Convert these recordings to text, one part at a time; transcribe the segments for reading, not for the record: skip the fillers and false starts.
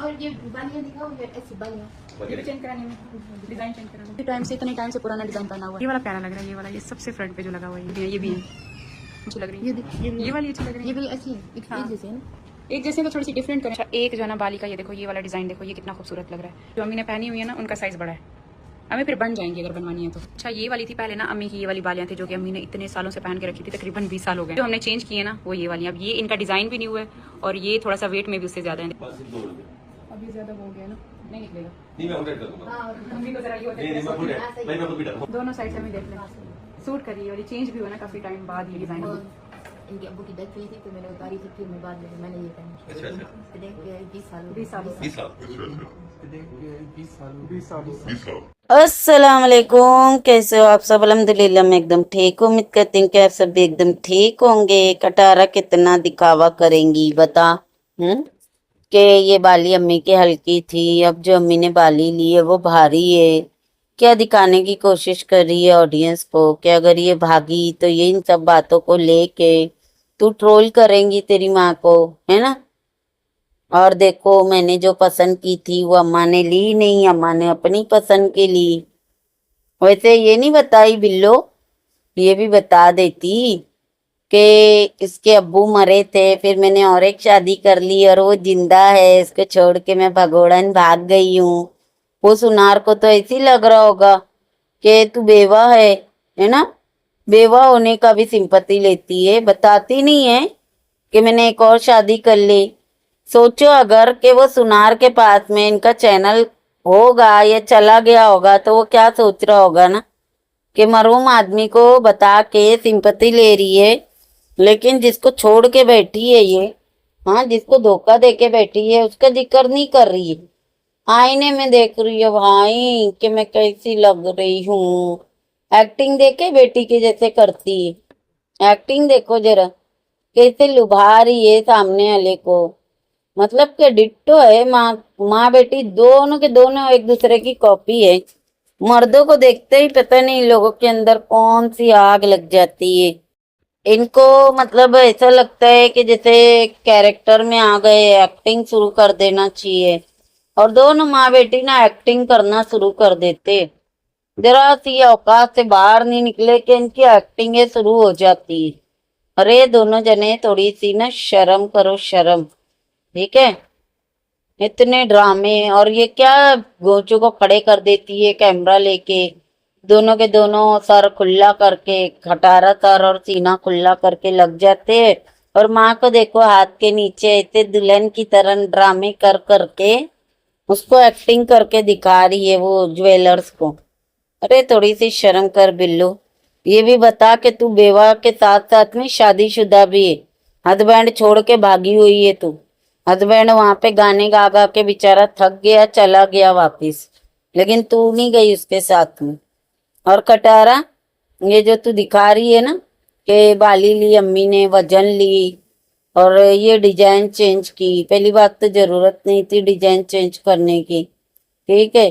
और ये बालियां दिखाओ, ये ऐसी बालियां ये चेंज कराने में, डिजाइन चेंज कराने में टाइम से इतने टाइम से पुराना डिजाइन पहना हुआ है। ये वाला प्यारा लग रहा है, ये वाला, ये सबसे फ्रंट पे जो लगा हुआ है ये भी है, अच्छी लग रही है। ये वाली अच्छी लग रही ये है, भी ऐसी है, एक जैसे है ना। एक जैसे तो थोड़ी सी डिफरेंट करें। अच्छा, एक जो है ना बाली का, ये देखो ये वाला डिजाइन देखो, ये कितना खूबसूरत लग रहा है। जो अम्मी ने पहनी हुई है ना, उनका साइज बड़ा है, हमें फिर बन जाएंगी अगर बनवानी है तो। अच्छा, ये वाली थी पहले ना अम्मी की, ये वाली बालियां थी जो कि अम्मी ने इतने सालों से पहन के रखी थी, तकरीबन 20 साल हो गए। जो हमने चेंज किए ना वो ये वाली। अब ये इनका डिजाइन भी नहीं हुआ है और ये थोड़ा सा वेट में भी उससे ज्यादा है। अभी ज्यादा हो गया ना, नहीं निकलेगा। नहीं मैं अपडेट कर दूंगा। हाँ, अम्मी को जरा ये होता है, नहीं मैं खुद है, मैं खुद भी डालूंगा। दोनों साइड से हमें देख लें, सूट करिए। वाली चेंज भी हुआ ना काफी टाइम बाद ये डिजाइन। और इनके अब्बू की डेथ हुई थी तो मैंने उतारी थी, फिर मैं बाद में मैंने ये पहनी। अच्छा अच्छा, देख के 20 साल 20 साल 20 साल। अस्सलाम वालेकुम, कैसे हो आप सब? अल्हम्दुलिल्लाह मैं एकदम ठीक हूँ। उम्मीद करती हूँ कि आप सब भी एकदम ठीक होंगे। कटारा कितना दिखावा करेंगी बता। कि ये बाली अम्मी की हल्की थी, अब जो अम्मी ने बाली ली है वो भारी है। क्या दिखाने की कोशिश कर रही है ऑडियंस को कि अगर ये भागी तो ये इन सब बातों को लेके तू ट्रोल करेंगी तेरी माँ को, है ना। और देखो मैंने जो पसंद की थी वो अम्मा ने ली नहीं, अम्मा ने अपनी पसंद की ली। वैसे ये नहीं बताई बिल्लो, ये भी बता देती कि इसके अब्बू मरे थे, फिर मैंने और एक शादी कर ली और वो जिंदा है, इसको छोड़ के मैं भगोड़न भाग गई हूँ। वो सुनार को तो ऐसी लग रहा होगा कि तू बेवा है ना। बेवा होने का भी सिंपत्ति लेती है, बताती नहीं है कि मैंने एक और शादी कर ली। सोचो अगर कि वो सुनार के पास में इनका चैनल होगा या चला गया होगा तो वो क्या सोच रहा होगा ना, कि मरहूम आदमी को बता के सिंपत्ति ले रही है, लेकिन जिसको छोड़ के बैठी है ये, हाँ जिसको धोखा दे के बैठी है उसका जिक्र नहीं कर रही है। आईने में देख रही है भाई कि मैं कैसी लग रही हूँ। एक्टिंग देखे बेटी के जैसे करती है, एक्टिंग देखो जरा कैसे लुभा रही है सामने वाले को। मतलब कि डिट्टो है, माँ बेटी दोनों के दोनों एक दूसरे की कॉपी है। मर्दों को देखते ही पता नहीं लोगों के अंदर कौन सी आग लग जाती है। इनको मतलब ऐसा लगता है कि जैसे कैरेक्टर में आ गए, एक्टिंग शुरू कर देना चाहिए। और दोनों माँ बेटी ना एक्टिंग करना शुरू कर देते, जरा सी औकात से बाहर नहीं निकले कि इनकी एक्टिंग शुरू हो जाती है। अरे दोनों जने थोड़ी सी ना शर्म करो, शर्म। ठीक है, इतने ड्रामे। और ये क्या गोचू को खड़े कर देती है कैमरा लेके, दोनों के दोनों सर खुला करके, खटारा सर और सीना खुला करके लग जाते हैं। और माँ को देखो हाथ के नीचे ऐसे दुल्हन की तरह ड्रामे कर करके उसको एक्टिंग करके दिखा रही है वो ज्वेलर्स को। अरे थोड़ी सी शर्म कर बिल्लू। ये भी बता कि तू बेवा के साथ साथ में शादीशुदा भी है, हस्बैंड छोड़ के भागी हुई है तू। हस्बैंड वहां पे गाने गा गा के बेचारा थक गया, चला गया वापिस, लेकिन तू नहीं गई उसके साथ में। और कटारा ये जो तू दिखा रही है ना कि बाली ली अम्मी ने, वजन ली और ये डिजाइन चेंज की, पहली बात तो जरूरत नहीं थी डिजाइन चेंज करने की। ठीक है,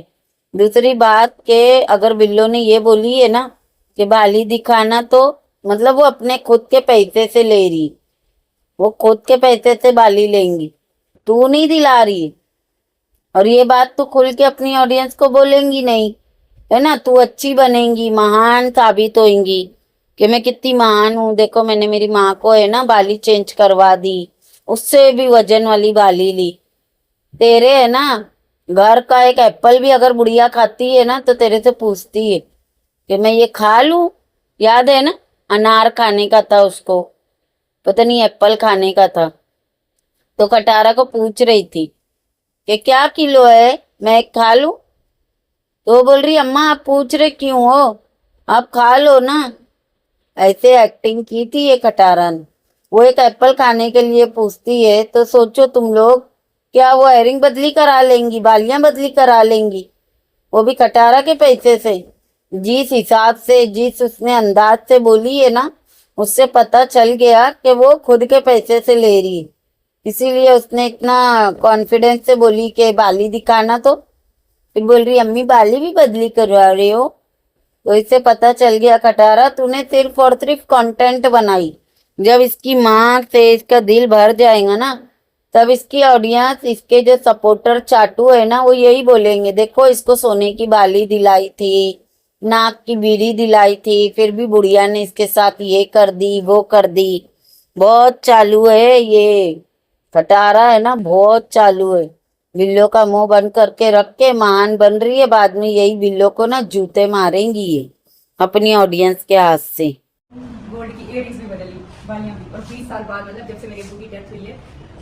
दूसरी बात के अगर बिल्लो ने ये बोली है ना कि बाली दिखाना, तो मतलब वो अपने खुद के पैसे से ले रही, वो खुद के पैसे से बाली लेंगी, तू नहीं दिला रही। और ये बात तू खुल के अपनी ऑडियंस को बोलेंगी नहीं, है ना। तू अच्छी बनेंगी, महान साबित होंगी कि मैं कितनी महान हूँ, देखो मैंने मेरी माँ को है ना बाली चेंज करवा दी, उससे भी वजन वाली बाली ली। तेरे है ना घर का एक एप्पल भी अगर बुढ़िया खाती है ना तो तेरे से पूछती है कि मैं ये खा लूं। याद है ना, अनार खाने का था उसको, पता नहीं एप्पल खाने का था, तो कटारा को पूछ रही थी कि क्या किलो है, मैं एक खा लूं। तो वो बोल रही अम्मा आप पूछ रहे क्यों हो, आप खा लो ना। ऐसे एक्टिंग की थी ये कटारा ने। वो एक एप्पल खाने के लिए पूछती है, तो सोचो तुम लोग क्या वो एयरिंग बदली करा लेंगी, बालियां बदली करा लेंगी, वो भी कटारा के पैसे से। जिस हिसाब से, जिस उसने अंदाज से बोली है ना, उससे पता चल गया कि वो खुद के पैसे से ले रही है। इसीलिए उसने इतना कॉन्फिडेंस से बोली कि बाली दिखाना, तो फिर बोल रही अम्मी बाली भी बदली करवा रहे हो। तो इससे पता चल गया कटारा तूने सिर्फ और सिर्फ कंटेंट बनाई। जब इसकी माँ से इसका दिल भर जाएगा ना तब इसकी ऑडियंस, इसके जो सपोर्टर चाटू है ना, वो यही बोलेंगे, देखो इसको सोने की बाली दिलाई थी, नाक की बीड़ी दिलाई थी, फिर भी बुढ़िया ने इसके साथ ये कर दी वो कर दी। बहुत चालू है ये खटारा है ना, बहुत चालू है। बिल्लो का मुंह बंद करके रख के महान बन रही है, बाद में यही बिल्लो को ना जूते मारेंगी ये अपनी ऑडियंस के हाथ से। गोल्ड की इयररिंग्स भी बदली, बालियां भी। और 20 साल बाद, मतलब जब से मेरे अब्बू की डेथ हुई है,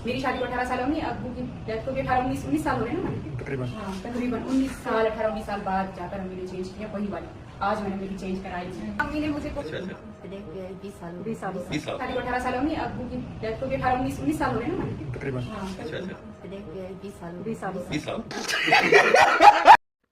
मेरी शादी को 18 साल होंगे, अब्बू की डेथ को भी 18-19 साल हो रहे हैं ना तकरीबन। हाँ तकरीबन 19 साल 18-19 साल बाद जाकर अम्मी ने चेंज किया वही वाली। आज मैंने मेरी चेंज कराई है। अम्मी ने मुझे देख 20 साल 20 साल। शादी को 18 साल होंगे, अब्बू की डेथ को भी 18-19 साल हो रहे हैं ना तकरीबन। देख 20 साल 20 साल।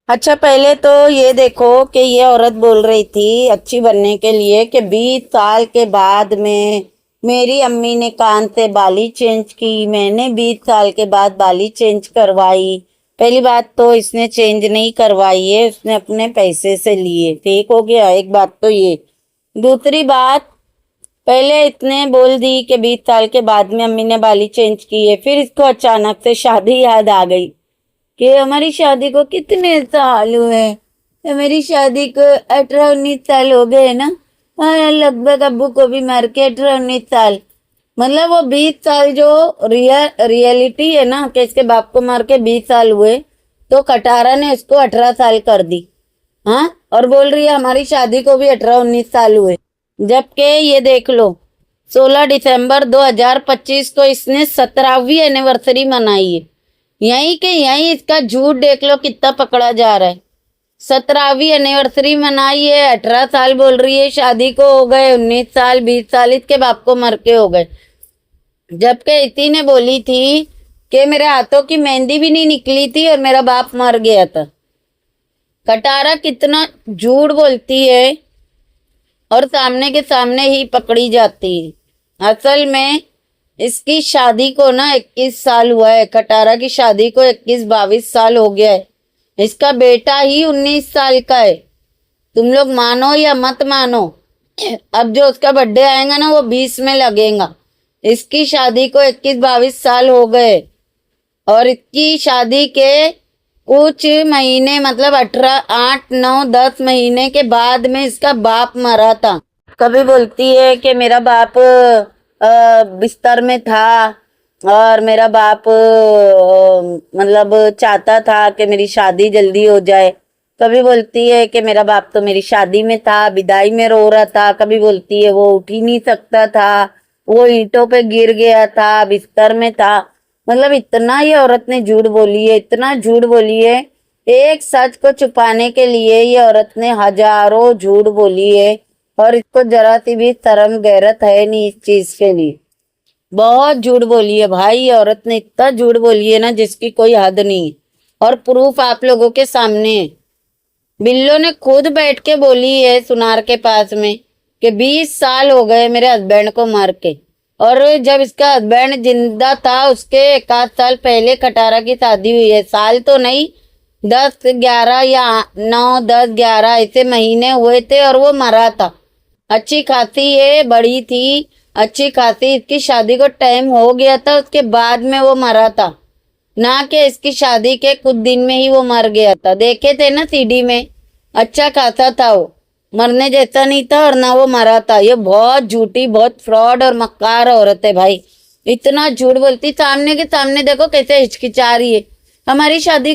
अच्छा पहले तो ये देखो कि ये औरत बोल रही थी अच्छी बनने के लिए कि 20 साल के बाद में मेरी अम्मी ने कान से बाली चेंज की, मैंने 20 साल के बाद बाली चेंज करवाई। पहली बात तो इसने चेंज नहीं करवाई है, उसने अपने पैसे से लिए, ठीक हो गया एक बात तो ये। दूसरी बात, पहले इतने बोल दी कि 20 साल के बाद में अम्मी ने बाली चेंज की है, फिर इसको अचानक से शादी याद आ गई कि हमारी शादी को कितने साल हुए, मेरी शादी को 18-19 साल हो गए ना। हाँ लगभग अब्बू को भी मार के 18-19 साल, मतलब वो 20 साल जो रियलिटी है ना कि इसके बाप को मार के 20 साल हुए, तो कटारा ने उसको 18 साल कर दी। हाँ और बोल रही है हमारी शादी को भी 18-19 साल हुए, जबकि ये देख लो 16 दिसंबर 2025 को इसने 17वीं एनिवर्सरी मनाई है। यहीं के यहीं इसका झूठ देख लो कितना पकड़ा जा रहा है। 17वीं एनिवर्सरी मनाई है, 18 साल बोल रही है, शादी को हो गए 19 साल 20 साल, इसके बाप को मर के हो गए। जबकि इसी ने बोली थी कि मेरे हाथों की मेहंदी भी नहीं निकली थी और मेरा बाप मर गया था। कटारा कितना झूठ बोलती है और सामने के सामने ही पकड़ी जाती है। असल में इसकी शादी को ना 21 साल हुआ है, कटारा की शादी को 21-22 साल हो गया है। इसका बेटा ही 19 साल का है, तुम लोग मानो या मत मानो। अब जो उसका बर्थडे आएगा ना वो 20 में लगेगा। इसकी शादी को 21-22 साल हो गए और इसकी शादी के कुछ महीने मतलब 18 8 9 10 महीने के बाद में इसका बाप मरा था। कभी बोलती है कि मेरा बाप बिस्तर में था और मेरा बाप मतलब चाहता था कि मेरी शादी जल्दी हो जाए। कभी बोलती है कि मेरा बाप तो मेरी शादी में था, विदाई में रो रहा था। कभी बोलती है वो उठ ही नहीं सकता था, वो ईंटों पे गिर गया था, बिस्तर में था। मतलब इतना ये औरत ने झूठ बोली है, इतना झूठ बोली है। एक सच को छुपाने के लिए ये औरत ने हजारों झूठ बोली है और इसको जरा सी भी शर्म गैरत है नहीं इस चीज के लिए। बहुत झूठ बोली है भाई, ये औरत ने इतना झूठ बोली है ना जिसकी कोई हद नहीं। और प्रूफ आप लोगों के सामने है। बिल्लो ने खुद बैठ के बोली है सुनार के पास में कि 20 साल हो गए मेरे हस्बैंड को मार के, और जब इसका हस्बैंड जिंदा था उसके 1 साल पहले कटारा की शादी हुई है। साल तो नहीं, 10-11 या 9-10-11 ऐसे महीने हुए थे और वो मरा था। अच्छी खासी है, बड़ी थी, अच्छी खासी इसकी शादी को टाइम हो गया था, उसके बाद में वो मरा था, ना कि इसकी शादी के कुछ दिन में ही वो मर गया था। देखे थे ना सीडी में, अच्छा खासा था वो, मरने जैसा नहीं था और ना वो मरा था। ये बहुत झूठी, बहुत फ्रॉड और मक्कार औरत है भाई, इतना झूठ बोलती। सामने के सामने देखो कैसे हिचकिचा रही है। हमारी शादी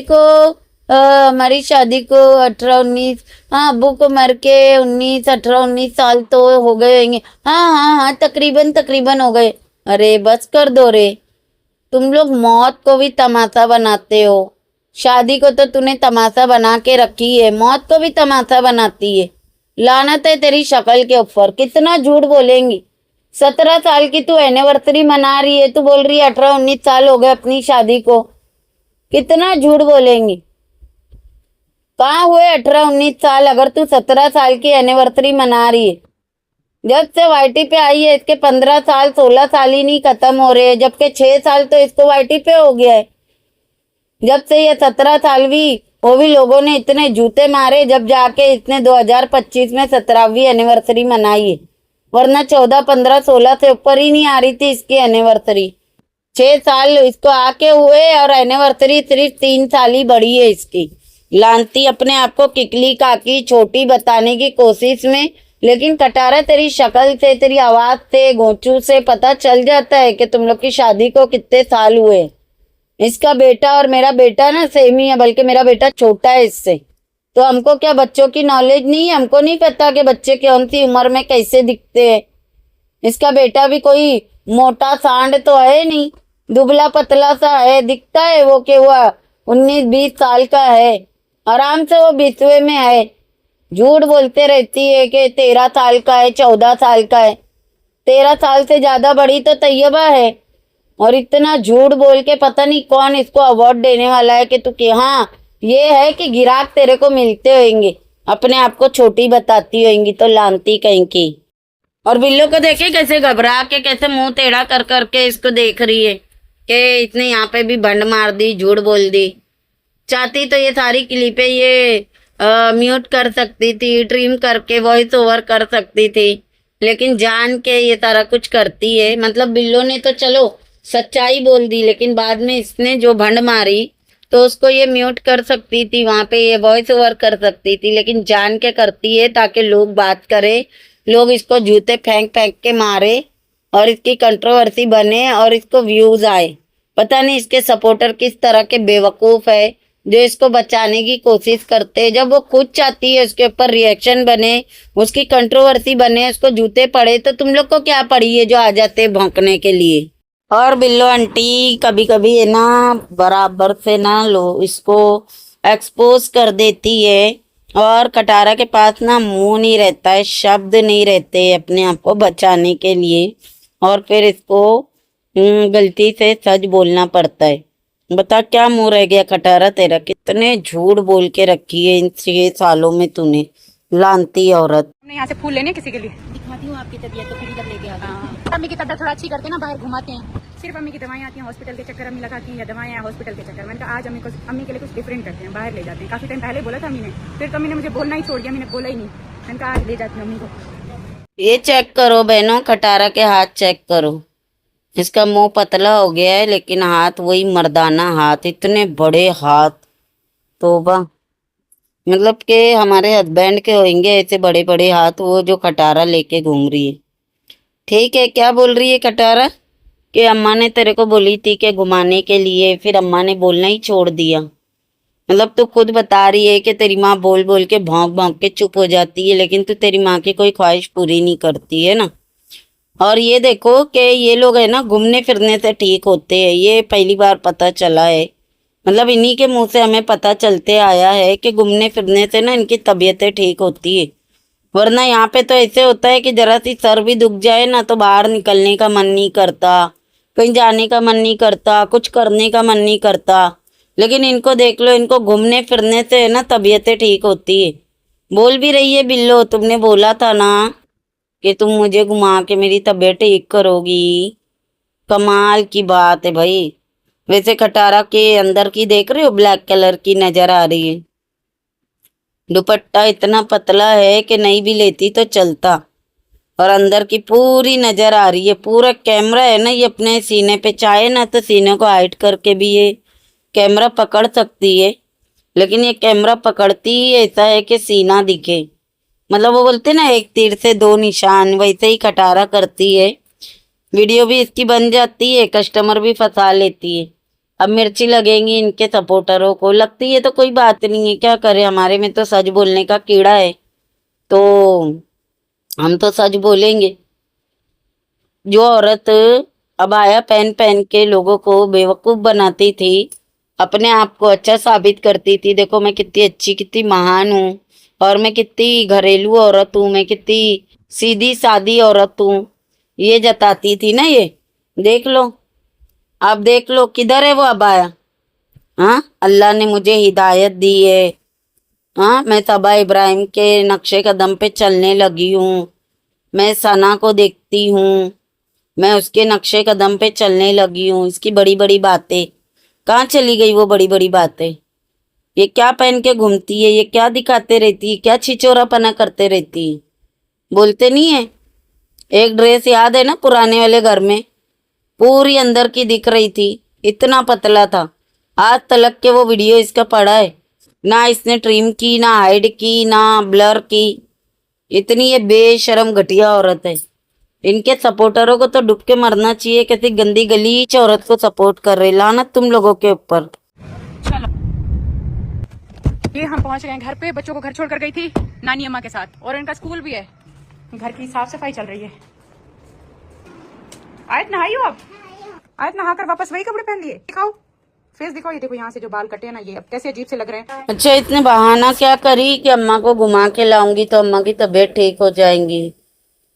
को 18-19, हाँ अब्बू को मर के 18-19 साल तो हो गए होंगे। हाँ तकरीबन हो गए। अरे बस कर दो रे, तुम लोग मौत को भी तमाशा बनाते हो। शादी को तो तूने तमाशा बना के रखी है, मौत को भी तमाशा बनाती है। लानत है तेरी शक्ल के ऊपर, कितना झूठ बोलेंगी। 17 साल की तू एनिवर्सरी मना रही है, तू बोल रही है 18-19 साल हो गए अपनी शादी को, कितना झूठ बोलेंगी। कहाँ हुए 18-19 साल अगर तू 17 साल की एनिवर्सरी मना रही है। जब से वाईटी पे आई है इसके 15 साल 16 साल ही नहीं खत्म हो रहे हैं, जबकि 6 साल तो इसको वाईटी पे हो गया है। जब से ये 17 साल भी, वो भी लोगों ने इतने जूते मारे जब जाके इसने 2025 में 17वीं एनिवर्सरी मनाई है, वरना 14 15 16 से ऊपर ही नहीं आ रही थी इसकी एनिवर्सरी। 6 साल इसको आके हुए और एनिवर्सरी सिर्फ 3 साल ही बड़ी है इसकी। लानती अपने आप को किकली काकी छोटी बताने की कोशिश में, लेकिन कटारा तेरी शक्ल से, तेरी आवाज से, गोचू से पता चल जाता है कि तुम लोग की शादी को कितने साल हुए। इसका बेटा और मेरा बेटा ना सेम ही है, बल्कि मेरा बेटा छोटा है इससे। तो हमको क्या बच्चों की नॉलेज नहीं है? हमको नहीं पता कि बच्चे कौन सी उम्र में कैसे दिखते हैं। इसका बेटा भी कोई मोटा सांड तो है नहीं, दुबला पतला सा है, दिखता है वो कि वो 19-20 साल का है। आराम से वो 20वें में है। झूठ बोलते रहती है कि 13 साल का है, 14 साल का है। 13 साल से ज्यादा बड़ी तो तैयबा है। और इतना झूठ बोल के पता नहीं कौन इसको अवार्ड देने वाला है कि तू कि हाँ ये है कि गिराक तेरे को मिलते होंगे, अपने आप को छोटी बताती होंगी तो लानती कहीं की। और बिल्लो को देखे कैसे घबरा के, कैसे मुंह टेढ़ा कर करके इसको देख रही है कि इसने यहाँ पे भी भंड मार दी, झूठ बोल दी। चाहती तो ये सारी क्लिपें ये म्यूट कर सकती थी, ट्रिम करके वॉइस ओवर कर सकती थी, लेकिन जान के ये सारा कुछ करती है। मतलब बिल्लो ने तो चलो सच्चाई बोल दी, लेकिन बाद में इसने जो भंड मारी तो उसको ये म्यूट कर सकती थी, वहां पे ये वॉइस ओवर कर सकती थी, लेकिन जान के करती है ताकि लोग बात करें, लोग इसको जूते फेंक फेंक के मारे और इसकी कंट्रोवर्सी बने और इसको व्यूज आए। पता नहीं इसके सपोर्टर किस तरह के बेवकूफ है जो इसको बचाने की कोशिश करते हैं। जब वो खुद चाहती है उसके ऊपर रिएक्शन बने, उसकी कंट्रोवर्सी बने, उसको जूते पड़े, तो तुम लोग को क्या पड़ी है जो आ जाते हैं भौंकने के लिए। और बिल्लो आंटी कभी कभी है ना बराबर से ना लो इसको एक्सपोज कर देती है। और कटारा के पास ना मुंह नहीं रहता है, शब्द नहीं रहते अपने आप को बचाने के लिए, और फिर इसको गलती से सच बोलना पड़ता है। बता क्या मुंह रह गया कटारा तेरा? कितने झूठ बोल के रखी है इन 6 सालों में तूने, लानती औरत। हमने यहाँ से फूल लेने किसी के लिए दिखाती हूँ आपकी तबीयत तो फिर इधर लेके आ गई। अम्मी की तबीयत थोड़ा अच्छी करते हैं ना, बाहर घुमाते हैं। सिर्फ अम्मी की दवाएं आती हैं, हॉस्पिटल के चक्कर अम्मी लगाती हैं, या दवाएं हॉस्पिटल के चक्कर। मैंने कहा आज अम्मी के लिए कुछ डिफरेंट करते हैं, बाहर ले जाते हैं। काफी टाइम पहले बोला था अम्मी ने, फिर तो अम्मी ने मुझे बोलना ही छोड़ दिया, मैंने बोला ही नहीं। मैंने कहा आज ले जाती हूँ अम्मी को। ये चेक करो बहनों, कटारा के हाथ चेक करो। इसका मुंह पतला हो गया है लेकिन हाथ वही मर्दाना हाथ, इतने बड़े हाथ। तोबा, मतलब कि हमारे हस्बैंड के होंगे ऐसे बड़े बड़े हाथ, वो जो कटारा लेके घूम रही है। ठीक है, क्या बोल रही है कटारा कि अम्मा ने तेरे को बोली थी कि घुमाने के लिए, फिर अम्मा ने बोलना ही छोड़ दिया। मतलब तू खुद बता रही है कि तेरी माँ बोल बोल के भौंक भौंक के चुप हो जाती है, लेकिन तू तेरी माँ की कोई ख्वाहिश पूरी नहीं करती है ना। और ये देखो कि ये लोग है ना घूमने फिरने से ठीक होते हैं, ये पहली बार पता चला है। मतलब इन्हीं के मुंह से हमें पता चलते आया है कि घूमने फिरने से ना इनकी तबीयतें ठीक होती है। वरना यहाँ पे तो ऐसे होता है कि जरा सी सर भी दुख जाए ना तो बाहर निकलने का मन नहीं करता, कहीं जाने का मन नहीं करता, कुछ करने का मन नहीं करता। लेकिन इनको देख लो, इनको घूमने फिरने से है ना तबीयतें ठीक होती है। बोल भी रही है बिल्लो, तुमने बोला था ना कि तुम मुझे घुमा के मेरी तबीयत ठीक करोगी। कमाल की बात है भाई। वैसे कटारा के अंदर की देख रहे हो, ब्लैक कलर की नजर आ रही है। दुपट्टा इतना पतला है कि नहीं भी लेती तो चलता, और अंदर की पूरी नजर आ रही है। पूरा कैमरा है ना ये अपने सीने पे, चाहे ना तो सीने को हाइड करके भी ये कैमरा पकड़ सकती है, लेकिन ये कैमरा पकड़ती ही ऐसा है कि सीना दिखे। मतलब वो बोलते ना एक तीर से 2 निशान, वैसे ही कटारा करती है। वीडियो भी इसकी बन जाती है, कस्टमर भी फंसा लेती है। अब मिर्ची लगेंगी इनके सपोर्टरों को, लगती है तो कोई बात नहीं है, क्या करे, हमारे में तो सच बोलने का कीड़ा है, तो हम तो सच बोलेंगे। जो औरत अबाया पहन पहन के लोगों को बेवकूफ बनाती थी, अपने आप को अच्छा साबित करती थी, देखो मैं कितनी अच्छी, कितनी महान हूँ, और मैं कितनी घरेलू औरत हूँ, मैं कितनी सीधी सादी औरत हूँ, ये जताती थी ना। ये देख लो, आप देख लो किधर है वो अबाया। हाँ, अल्लाह ने मुझे हिदायत दी है। हाँ, मैं सबा इब्राहिम के नक्शे कदम पे चलने लगी हूँ। मैं सना को देखती हूँ, मैं उसके नक्शे कदम पे चलने लगी हूँ। इसकी बड़ी बड़ी बातें कहाँ चली गई? वो बड़ी बड़ी बातें, ये क्या पहन के घूमती है, ये क्या दिखाते रहती है, क्या छिचोरापना करते रहती है, बोलते नहीं है। एक ड्रेस याद है ना पुराने वाले घर में, पूरी अंदर की दिख रही थी, इतना पतला था। आज तलक के वो वीडियो इसका पड़ा है, ना इसने ट्रिम की, ना हाइड की, ना ब्लर की। इतनी ये बेशरम घटिया औरत है। इनके सपोर्टरों को तो डूब के मरना चाहिए, कैसी गंदी गलीच औरत को सपोर्ट कर रहे। लानत तुम लोगों के ऊपर। चलो ये हम पहुंच गए घर पे। बच्चों को घर छोड़ कर गई थी नानी अम्मा के साथ, और इनका स्कूल भी है। घर की साफ सफाई चल रही है। आयत नहाई हो आप? आयत नहाकर वापस वही कपड़े पहन लिए? दिखाओ फेस, दिखाओ। ये देखो यहाँ से जो बाल कटे हैं ना, ये अब कैसे अजीब से लग रहे हैं। अच्छा, इतने बहाना क्या करी कि अम्मा को घुमा के लाऊंगी तो अम्मा की तबीयत ठीक हो जाएंगी।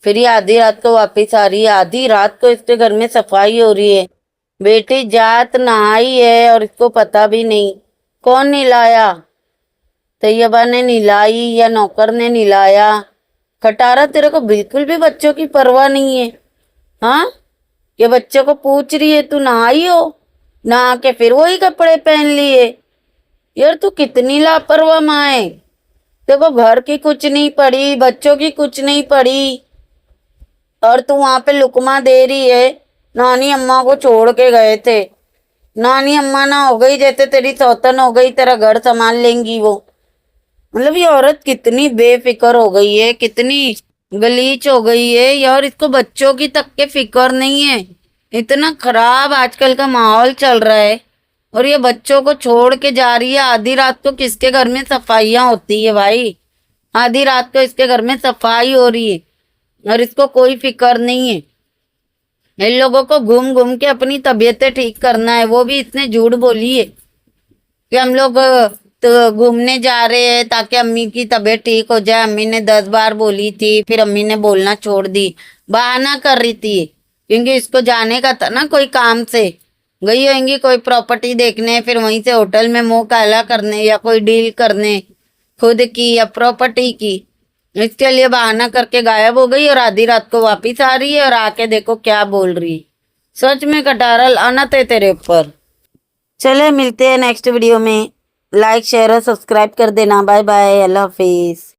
फिर ये आधी रात को वापस आ रही है। आधी रात को इसके घर में सफाई हो रही है। बेटी जात नहाई है और इसको पता भी नहीं। कौन निलाया? तैयबा ने निलाई या नौकर ने निलाया? खटारा, तेरे को बिल्कुल भी बच्चों की परवाह नहीं है। हाँ, ये बच्चों को पूछ रही है तू नहाई हो? नहा के फिर वही कपड़े पहन लिए। यार तू कितनी लापरवाह माँ है। देखो घर की कुछ नहीं पड़ी, बच्चों की कुछ नहीं पड़ी, और तू वहां पे लुकमा दे रही है। नानी अम्मा को छोड़ के गए थे। नानी अम्मा ना हो गई जैसे तेरी सौतन हो गई, तेरा घर संभाल लेंगी वो। मतलब ये औरत कितनी बेफिक्र हो गई है, कितनी गलीच हो गई है यार। इसको बच्चों की तक के फिक्र नहीं है। इतना खराब आजकल का माहौल चल रहा है, और ये बच्चों को छोड़ के जा रही है। आधी रात को किसके घर में सफाइयां होती है भाई? आधी रात को इसके घर में सफाई हो रही है और इसको कोई फिक्र नहीं है। इन लोगों को घूम घूम के अपनी तबीयतें ठीक करना है। वो भी इसने झूठ बोली है कि हम लोग तो घूमने जा रहे हैं ताकि अम्मी की तबीयत ठीक हो जाए। अम्मी ने 10 बार बोली थी, फिर अम्मी ने बोलना छोड़ दी। बहाना कर रही थी क्योंकि इसको जाने का था ना, कोई काम से गई होंगी, कोई प्रॉपर्टी देखने, फिर वहीं से होटल में मुंह काला करने या कोई डील करने खुद की या प्रॉपर्टी की। इसके लिए बहाना करके गायब हो गई और आधी रात को वापिस आ रही है और आके देखो क्या बोल रही है। सच में कटारा, लानत है तेरे ऊपर। चले मिलते हैं नेक्स्ट वीडियो में। लाइक शेयर और सब्सक्राइब कर देना। बाय बाय, अल्लाह हाफिज।